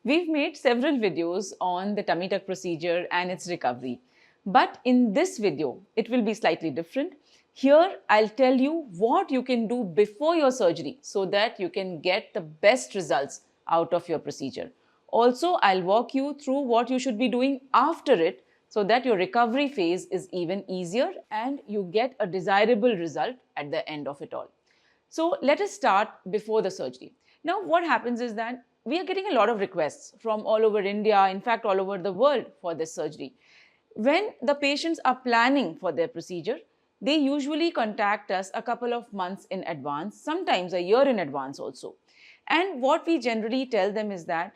We've made several videos on the tummy tuck procedure and its recovery. But in this video, it will be slightly different. Here, I'll tell you what you can do before your surgery so that you can get the best results out of your procedure. Also, I'll walk you through what you should be doing after it so that your recovery phase is even easier and you get a desirable result at the end of it all. So let us start before the surgery. Now, what happens is that we are getting a lot of requests from all over India, in fact, all over the world for this surgery. When the patients are planning for their procedure, they usually contact us a couple of months in advance, sometimes a year in advance also. And what we generally tell them is that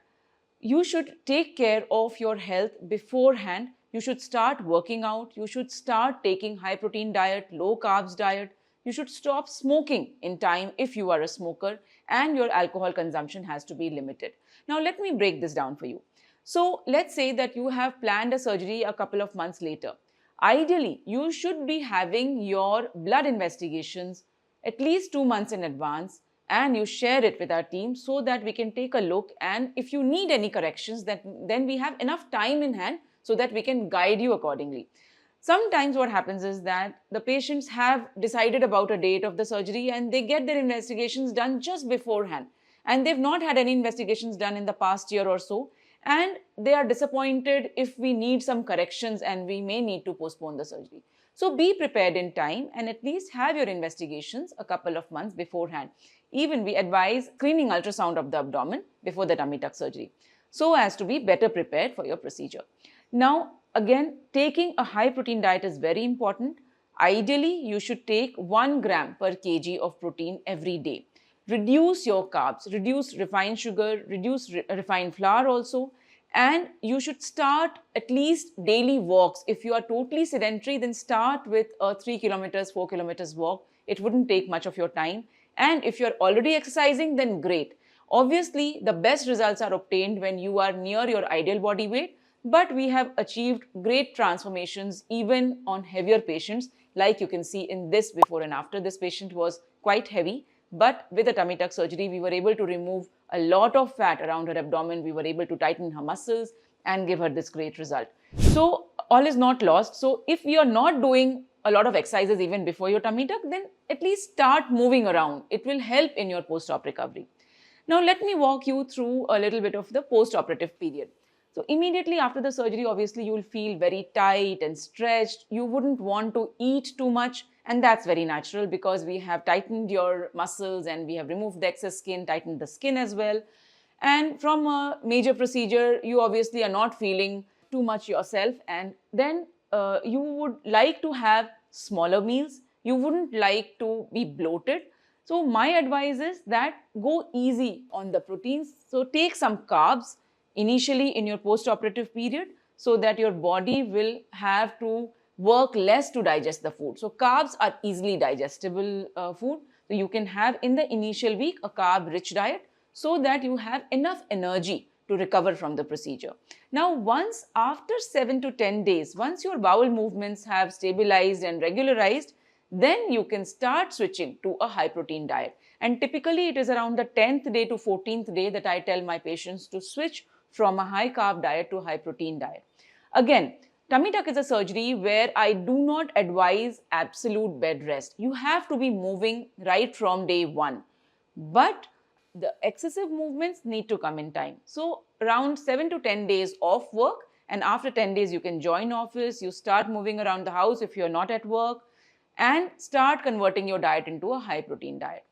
you should take care of your health beforehand. You should start working out. You should start taking high protein diet, low carbs diet. You should stop smoking in time if you are a smoker, and your alcohol consumption has to be limited. Now, let me break this down for you. So, let's say that you have planned a surgery a couple of months later. Ideally, you should be having your blood investigations at least 2 months in advance, and you share it with our team so that we can take a look, and if you need any corrections, then we have enough time in hand so that we can guide you accordingly. Sometimes what happens is that the patients have decided about a date of the surgery and they get their investigations done just beforehand, and they've not had any investigations done in the past year or so, and they are disappointed if we need some corrections and we may need to postpone the surgery. So be prepared in time and at least have your investigations a couple of months beforehand. Even we advise screening ultrasound of the abdomen before the tummy tuck surgery so as to be better prepared for your procedure. Now, again, taking a high protein diet is very important. Ideally, you should take 1 gram per kg of protein every day. Reduce your carbs, reduce refined sugar, reduce refined flour also, and you should start at least daily walks. If you are totally sedentary, then start with a 3 kilometers, 4 kilometers walk. It wouldn't take much of your time. And if you're already exercising, then great. Obviously, the best results are obtained when you are near your ideal body weight, but we have achieved great transformations even on heavier patients, like you can see in this before and after. This patient was quite heavy, but with the tummy tuck surgery, we were able to remove a lot of fat around her abdomen. We were able to tighten her muscles and give her this great result. So all is not lost. So if you are not doing a lot of exercises even before your tummy tuck, then at least start moving around. It will help in your post-op recovery. Now let me walk you through a little bit of the post-operative period. So immediately after the surgery, obviously you will feel very tight and stretched. You wouldn't want to eat too much, and that's very natural because we have tightened your muscles and we have removed the excess skin, tightened the skin as well. And from a major procedure, you obviously are not feeling too much yourself, and then you would like to have smaller meals. You wouldn't like to be bloated. So my advice is that go easy on the proteins. So take some carbs initially in your post-operative period so that your body will have to work less to digest the food. So carbs are easily digestible food. So you can have in the initial week a carb-rich diet so that you have enough energy to recover from the procedure. Now, once after 7 to 10 days, once your bowel movements have stabilized and regularized, then you can start switching to a high protein diet. And typically it is around the 10th day to 14th day that I tell my patients to switch from a high carb diet to a high protein diet. Again, tummy tuck is a surgery where I do not advise absolute bed rest. You have to be moving right from day one. But the excessive movements need to come in time. So around 7 to 10 days off work, and after 10 days you can join office, you start moving around the house if you're not at work, and start converting your diet into a high protein diet.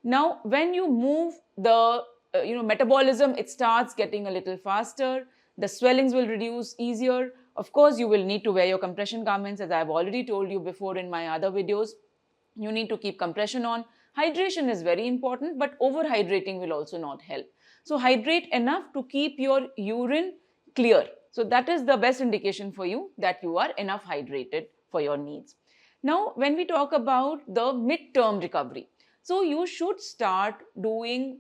Now, when you move the metabolism, it starts getting a little faster. The swellings will reduce easier. Of course, you will need to wear your compression garments, as I've already told you before in my other videos. You need to keep compression on. Hydration is very important, but overhydrating will also not help. So hydrate enough to keep your urine clear. So that is the best indication for you that you are enough hydrated for your needs. Now, when we talk about the mid-term recovery, so you should start doing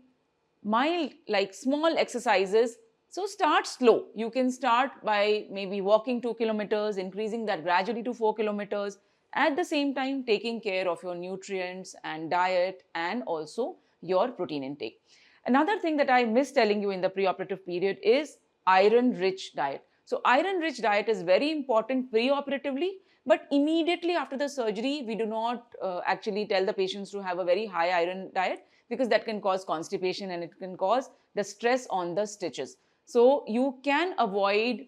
mild, like small exercises. So start slow. You can start by maybe walking 2 kilometers, increasing that gradually to 4 kilometers. At the same time, taking care of your nutrients and diet and also your protein intake. Another thing that I missed telling you in the preoperative period is iron-rich diet. So iron-rich diet is very important preoperatively, but immediately after the surgery, we do not actually tell the patients to have a very high iron diet, because that can cause constipation and it can cause the stress on the stitches. So you can avoid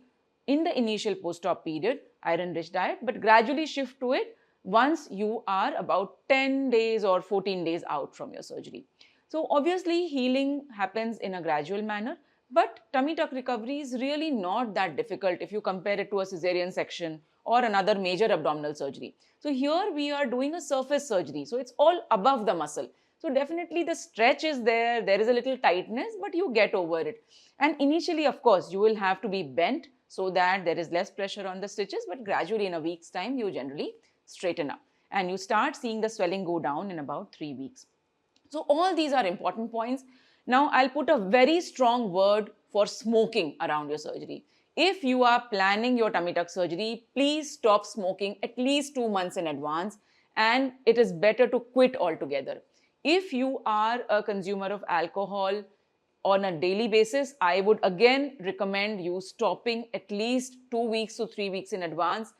in the initial post-op period iron-rich diet, but gradually shift to it once you are about 10 days or 14 days out from your surgery. So obviously healing happens in a gradual manner, but tummy tuck recovery is really not that difficult if you compare it to a cesarean section or another major abdominal surgery. So here we are doing a surface surgery, so it's all above the muscle. So definitely the stretch is there is a little tightness, but you get over it. And initially, of course, you will have to be bent so that there is less pressure on the stitches, but gradually in a week's time, you generally straighten up and you start seeing the swelling go down in about 3 weeks. So all these are important points. Now I'll put a very strong word for smoking around your surgery. If you are planning your tummy tuck surgery, please stop smoking at least 2 months in advance, and it is better to quit altogether. If you are a consumer of alcohol on a daily basis, I would again recommend you stopping at least 2 weeks to 3 weeks in advance,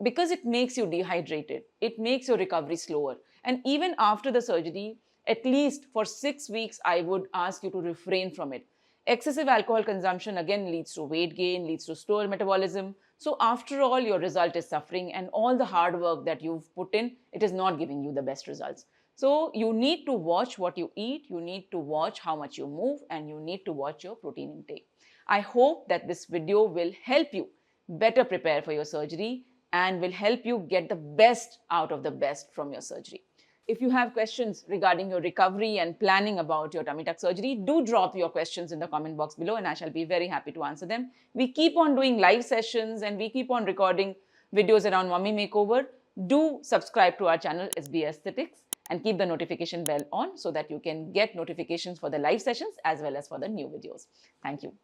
because it makes you dehydrated. It makes your recovery slower. And even after the surgery, at least for 6 weeks, I would ask you to refrain from it. Excessive alcohol consumption again leads to weight gain, leads to slower metabolism. So after all, your result is suffering, and all the hard work that you've put in, it is not giving you the best results. So you need to watch what you eat, you need to watch how much you move, and you need to watch your protein intake. I hope that this video will help you better prepare for your surgery and will help you get the best out of the best from your surgery. If you have questions regarding your recovery and planning about your tummy tuck surgery, do drop your questions in the comment box below and I shall be very happy to answer them. We keep on doing live sessions and we keep on recording videos around mummy makeover. Do subscribe to our channel SB Aesthetics and keep the notification bell on so that you can get notifications for the live sessions as well as for the new videos. Thank you.